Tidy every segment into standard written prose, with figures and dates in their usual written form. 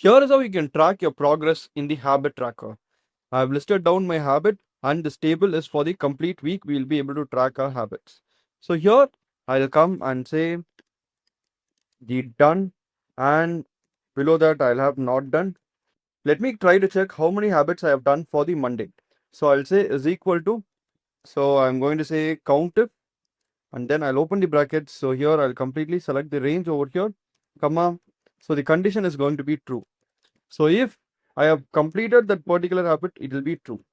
Here is how you can track your progress in the habit tracker. I have listed down my habit and this table is for the complete week. We will be able to track our habits. So here I'll come and say the done, and below that I'll have not done. Let me try to check how many habits I have done for the Monday. So I'll say is equal to, so I'm going to say count if, and then I'll open the brackets. So here I'll completely select the range over here, comma. So the condition is going to be true. So if I have completed that particular habit, it will be true.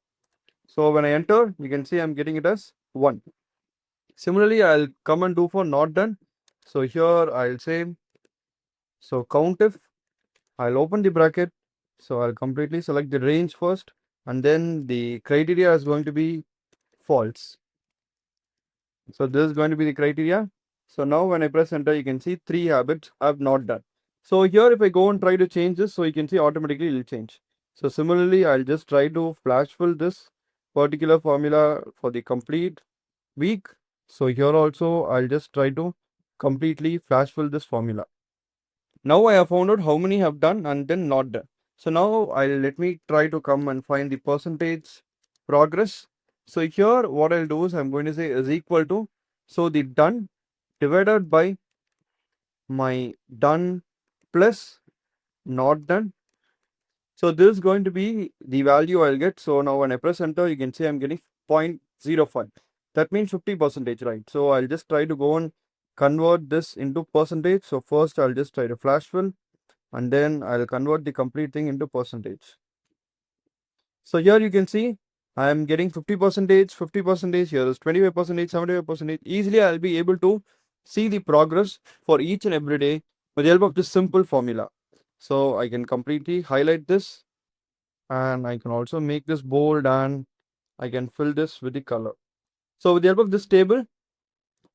So when I enter, you can see I'm getting it as 1. Similarly, I'll come and do for not done. So here I'll say, so count if, I'll open the bracket. So I'll completely select the range first, and then the criteria is going to be false. So this is going to be the criteria. So now when I press enter, you can see 3 habits I've not done. So here if I go and try to change this, so you can see automatically it will change. So similarly, I'll just try to flash fill this particular formula for the complete week. So here also I'll just try to completely flash fill this formula. Now I have found out how many have done and then not done. So now let me try to come and find the percentage progress. So here what I'll do is I'm going to say is equal to, so the done divided by my done plus not done. So this is going to be the value I'll get. So now when I press enter, you can see I'm getting 0.05. That means 50%, right? So I'll just try to go and convert this into percentage. So first I'll just try to flash fill, and then I'll convert the complete thing into percentage. So here you can see I'm getting 50%, 50%, here is 25%, 75%. Easily I'll be able to see the progress for each and every day with the help of this simple formula. So I can completely highlight this, and I can also make this bold, and I can fill this with the color. So with the help of this table,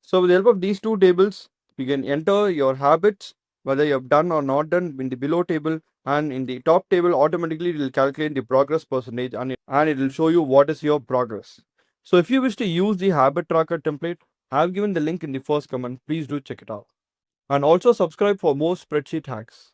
so with the help of these two tables, you can enter your habits, whether you have done or not done in the below table, and in the top table, automatically it will calculate the progress percentage, and it will show you what is your progress. So if you wish to use the habit tracker template, I have given the link in the first comment. Please do check it out. And also subscribe for more spreadsheet hacks.